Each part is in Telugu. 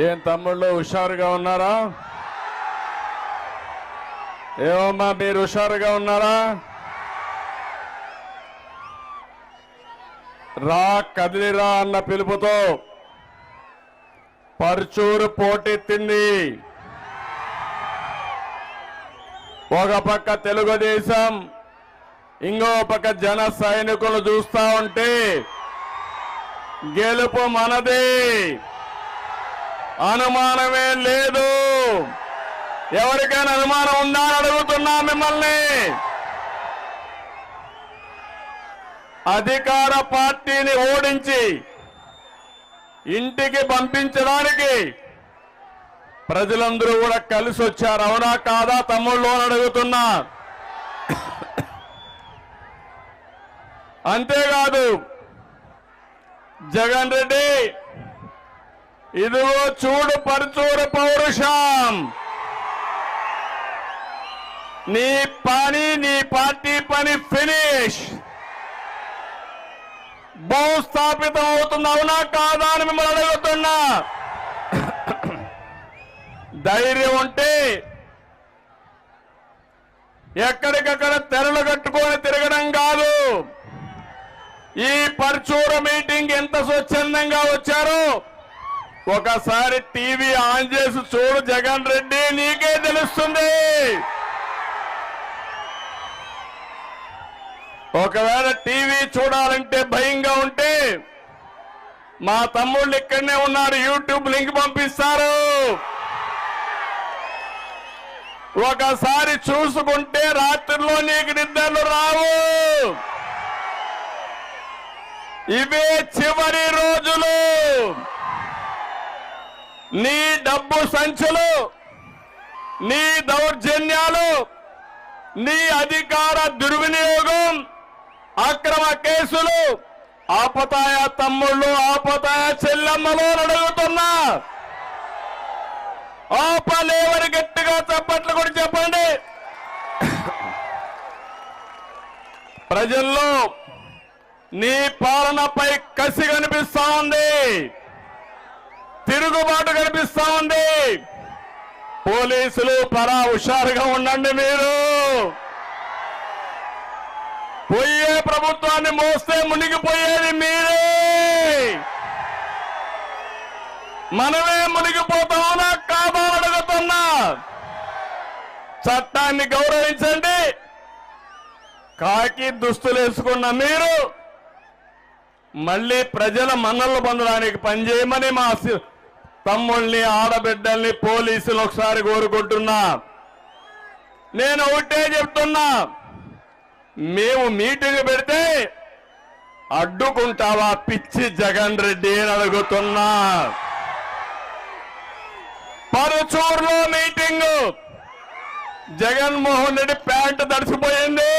ఏం తమ్ముళ్ళు హుషారుగా ఉన్నారా? ఏమమ్మా మీరు హుషారుగా ఉన్నారా? రా కదిలిరా అన్న పిలుపుతో పర్చూరు పోటెత్తింది. ఒక పక్క తెలుగుదేశం, ఇంకో పక్క జన సైనికులు చూస్తా ఉంటే గెలుపు మనదే, అనుమానమే లేదు. ఎవరికైనా అనుమానం ఉందా అని అడుగుతున్నా మిమ్మల్ని. అధికార పార్టీని ఓడించి ఇంటికి పంపించడానికి ప్రజలందరూ కూడా కలిసి వచ్చారు. అవునా కాదా తమ్ముళ్ళు అని అడుగుతున్నా. అంతేకాదు జగన్ రెడ్డి, ఇదిగో చూడు పర్చూరు పౌరుషం. నీ పని, నీ పార్టీ పని ఫినిష్. భూస్థాపితం అవుతుంది. అవునా కాదా అని మిమ్మల్ని అడుగుతున్నా. ధైర్యం ఉంటే ఎక్కడికక్కడ తెరలు కట్టుకొని తిరగడం కాదు. ఈ పర్చూరు మీటింగ్ ఎంత స్వచ్ఛందంగా వచ్చారో ఒకసారి టీవీ ఆన్ చేసి చూడు జగన్ రెడ్డి, నీకే తెలుస్తుంది. ఒకవేళ టీవీ చూడాలంటే భయంగా ఉంటే మా తమ్ముళ్ళు ఇక్కడనే ఉన్నారు, యూట్యూబ్ లింక్ పంపిస్తారు. ఒకసారి చూసుకుంటే రాత్రిలో నీకు నిద్రలు రావు. ఇవే చివరి రోజులు. నీ డబ్బు సంచులు, నీ దౌర్జన్యాలు, నీ అధికార దుర్వినియోగం, అక్రమ కేసులు ఆపతాయా తమ్ముళ్ళు, ఆపతాయా చెల్లెమ్మలు అడుగుతున్నా. ఆపలేవని గట్టిగా చప్పట్లు కూడా చెప్పండి. ప్రజల్లో నీ పాలనపై కసి కనిపిస్తా ఉంది, తిరుగుబాటు కనిపిస్తా ఉంది. పోలీసులు పరా హుషారుగా ఉండండి. మీరు పోయే ప్రభుత్వాన్ని మోస్తే మునిగిపోయేది మీరే. మనమే మునిగిపోతామన్నా కాదా అడుగుతున్నా. చట్టాన్ని గౌరవించండి. కాకి దుస్తులు వేసుకున్న మీరు మళ్ళీ ప్రజల మన్నలు పొందడానికి పనిచేయమని మా తమ్ముళ్ళని, ఆడబిడ్డల్ని, పోలీసులు ఒకసారి కోరుకుంటున్నా. నేను ఒకటే చెప్తున్నా, మేము మీటింగ్ పెడితే అడ్డుకుంటావా పిచ్చి జగన్ రెడ్డి అని అడుగుతున్నా. పరుచూరులో మీటింగ్, జగన్మోహన్ రెడ్డి ప్యాంటు తడిసిపోయింది.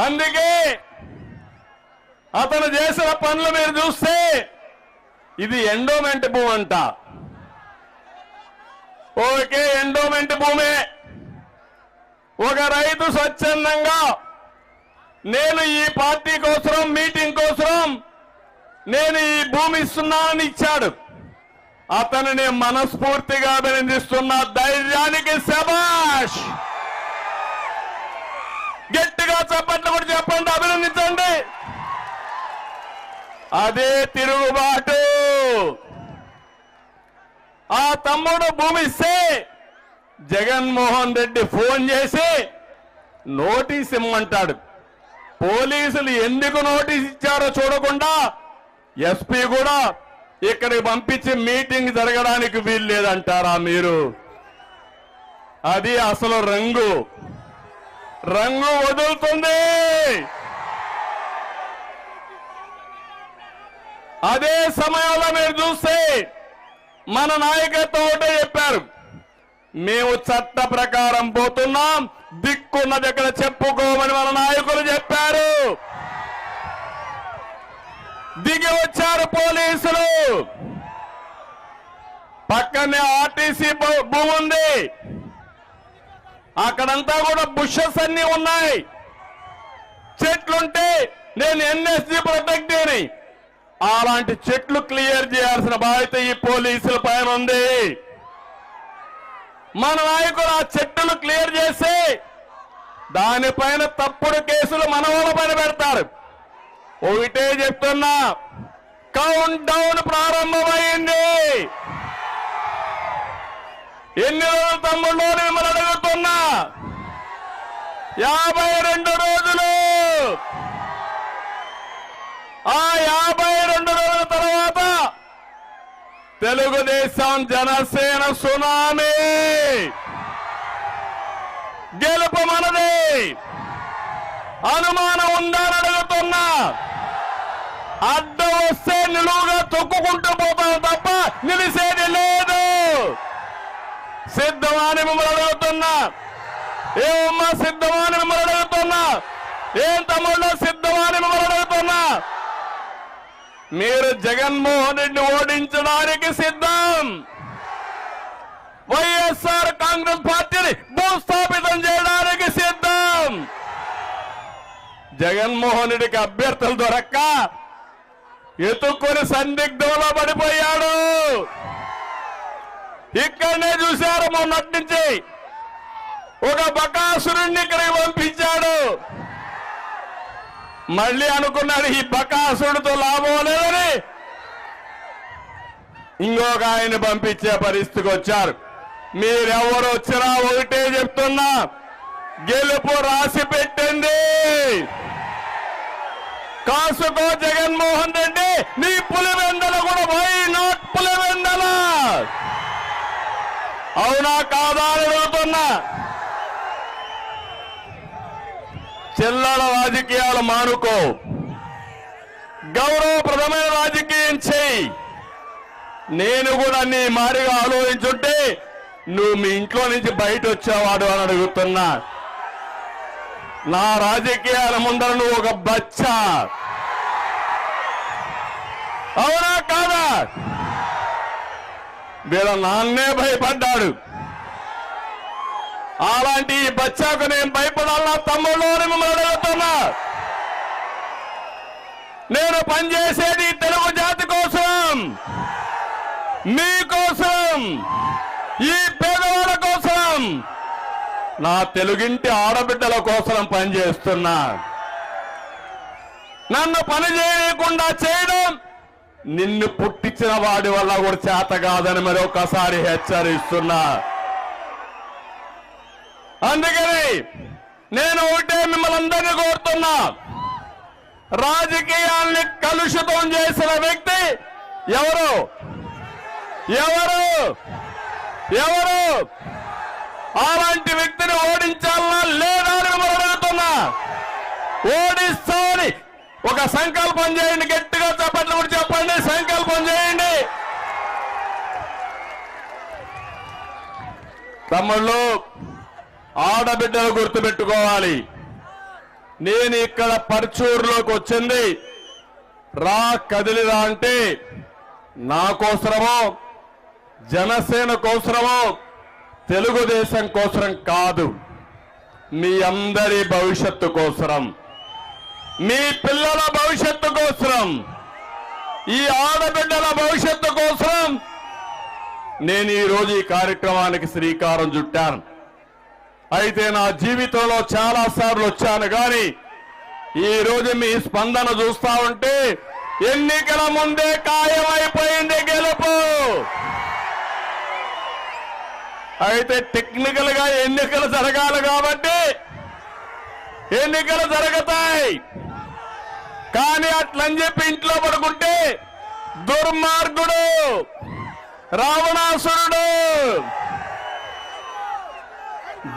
అందుకే అతను చేసిన పనులు మీరు చూస్తే ఇది ఎండోమెంట్ భూమి అంట. ఓకే, ఎండోమెంట్ భూమే. ఒక రైతు స్వచ్ఛందంగా నేను ఈ పార్టీ కోసం, మీటింగ్ కోసం నేను ఈ భూమి ఇస్తున్నానని ఇచ్చాడు. అతనిని మనస్ఫూర్తిగా అభినందిస్తున్న. ధైర్యానికి శభాష్. గట్టిగా చప్పట్లు కూడా చెప్పండి, అభినందించండి. అదే తిరుగుబాటు. ఆ తమ్ముడు భూమి ఇస్తే జగన్మోహన్ రెడ్డి ఫోన్ చేసి నోటీస్ ఇమ్మంటాడు. పోలీసులు ఎందుకు నోటీస్ ఇచ్చారో చూడకుండా ఎస్పీ కూడా ఇక్కడికి పంపించి మీటింగ్ జరగడానికి వీలు లేదంటారా మీరు? అది అసలు రంగు వదులుతుంది. అదే సమయంలో మీరు చూస్తే మన నాయకత్వం ఒకటే చెప్పారు, మేము చట్ట ప్రకారం పోతున్నాం, దిక్కున్నది ఎక్కడ చెప్పుకోమని మన నాయకులు చెప్పారు. దిగి వచ్చారు పోలీసులు. పక్కనే ఆర్టీసీ భూమి ఉంది, అక్కడంతా కూడా బుషెస్ అన్ని ఉన్నాయి, చెట్లుంటే నేను ఎన్ఎస్జీ ప్రొటెక్ట్ అని అలాంటి చెట్లు క్లియర్ చేయాల్సిన బాధ్యత ఈ పోలీసుల పైన ఉంది. మన నాయకులు ఆ చెట్టులు క్లియర్ చేసి దానిపైన తప్పుడు కేసులు మన వాళ్ళ పైన పెడతారు. ఒకటే చెప్తున్నా, కౌంట్ డౌన్ ప్రారంభమైంది. ఎన్ని రోజులు తమ్ముళ్ళు మిమ్మల్ని అడుగుతున్నా? 52 రోజులు. ఆ 52 రోజుల తర్వాత తెలుగుదేశం జనసేన సునామీ. గెలుపు మనది. అనుమానం ఉందని అడుగుతున్నా. అడ్డం వస్తే నిలువుగా తొక్కుకుంటూ పోతాం తప్ప నిలిసేది లేదు. సిద్ధమని మిమ్మల్ని అడుగుతున్నా. ఏమమ్మా సిద్ధమని మిమ్మల్ని అడుగుతున్నా. ఏం తమ్ముళ్ళు సిద్ధమని మిమ్మల్ని అడుగుతున్నా. మీరు జగన్మోహన్ రెడ్డి ఓడించడానికి సిద్ధం. వైఎస్ఆర్ కాంగ్రెస్ పార్టీని భూస్థాపితం చేయడానికి సిద్ధం. జగన్మోహన్ రెడ్డికి అభ్యర్థులు దొరక్క ఎత్తుక్కొని సందిగ్ధంలో పడిపోయాడు. ఇక్కడనే చూశారు మొన్నటి నుంచి. ఒక బకాసురుణ్ణి ఇక్కడికి పంపించాడు. మళ్ళీ అనుకున్నాడు ఈ బకాసురుడితో లాభం లేదని ఇంకొక ఆయన పంపించే పరిస్థితికి వచ్చారు. మీరెవరు వచ్చినా ఒకటే చెప్తున్నా, గెలుపు రాసి పెట్టండి. కాసుకో జగన్మోహన్ రెడ్డి, నీ పులివెందల కూడా వై నాట్ పులివెందల. అవునా కాదా అని అడుగుతున్నా. చిల్లర రాజకీయాలు మానుకో, గౌరవప్రదమైన రాజకీయం చేయి. నేను కూడా నీ మారిగా ఆలోచించుంటే నువ్వు మీ ఇంట్లో నుంచి బయట వచ్చేవాడు అని అడుగుతున్నా. నా రాజకీయాల ముందర నువ్వు ఒక బచ్చా. అవునా కాదా? వీళ్ళ నాన్నే భయపడ్డాడు. అలాంటి ఈ బచ్చాకు నేను భయపడాలన్నా తమ్ముళ్ళు అని మిమ్మల్ని అడుగుతున్నా. నేను పనిచేసేది తెలుగు జాతి కోసం, మీకోసం, ఈ పేదవాళ్ళ కోసం, నా తెలుగింటి ఆడబిడ్డల కోసం పనిచేస్తున్నా. నన్ను పని చేయకుండా చేయడం నిన్ను పుట్టించిన వాడి వల్ల కూడా చేత కాదని మరొకసారి హెచ్చరిస్తున్నా. అందుకని నేను ఒకటే మిమ్మల్ని అందరినీ కోరుతున్నా, రాజకీయాల్ని కలుషితం చేసిన వ్యక్తి ఎవరు ఎవరు ఎవరు అలాంటి వ్యక్తిని ఓడించాలన్నా లేదా అని మిమ్మల్ని అడుగుతున్నా. ఓడిస్తామని ఒక సంకల్పం చేయండి. గట్టిగా చెప్పట్లు కూడా చెప్పండి. సంకల్పం చేయండి. తమ్ముళ్ళు, ఆడబిడ్డలు గుర్తుపెట్టుకోవాలి. నేను ఇక్కడ పర్చూరులోకి వచ్చింది రా కదిలిరా అంటే నా కోసరమో జనసేన కోసరమో తెలుగుదేశం కోసరం కాదు, మీ అందరి భవిష్యత్తు కోసరం, మీ పిల్లల భవిష్యత్తు కోసరం, ఈ ఆడబిడ్డల భవిష్యత్తు కోసం నేను ఈరోజు ఈ కార్యక్రమానికి శ్రీకారం చుట్టాను. అయితే నా జీవితంలో చాలా సార్లు వచ్చాను కానీ ఈ రోజు మీ స్పందన చూస్తా ఉంటే ఎన్నికల ముందే ఖాయమైపోయింది గెలుపు. అయితే టెక్నికల్ గా ఎన్నికలు జరగాలి కాబట్టి ఎన్నికలు జరుగుతాయి. కానీ అట్లని చెప్పి ఇంట్లో పడుకుంటే దుర్మార్గుడు రావణాసురుడు.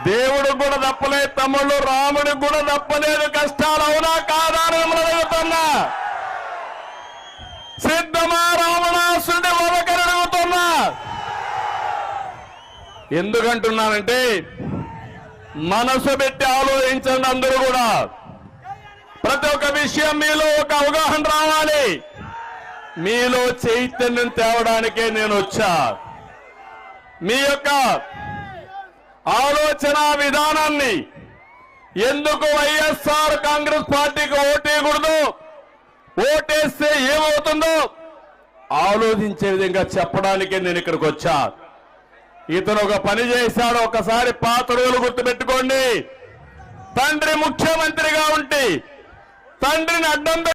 దేవుడు కూడా తప్పలేదు తమ్ముళ్ళు, రాముడికి కూడా తప్పలేదు కష్టాలు. అవునా కాదా అని మిమ్మల్ని అడుగుతున్నా. సిద్ధమా రావణాసురుడి వదకని అడుగుతున్నా. ఎందుకంటున్నానంటే మనసు పెట్టి ఆలోచించండి. అందరూ కూడా ప్రతి ఒక్క విషయం మీలో ఒక అవగాహన రావాలి. మీలో చైతన్యం తేవడానికే నేను వచ్చా. మీ యొక్క ఆలోచన విధానాన్ని, ఎందుకు వైఎస్ఆర్ కాంగ్రెస్ పార్టీకి ఓటేయకూడదు, ఓటేస్తే ఏమవుతుందో ఆలోచించే విధంగా చెప్పడానికే నేను ఇక్కడికి వచ్చా. ఇతను ఒక పని చేశాడు, ఒకసారి పాత రోజులు గుర్తుపెట్టుకోండి. తండ్రి ముఖ్యమంత్రిగా ఉంటే తండ్రిని అడ్డం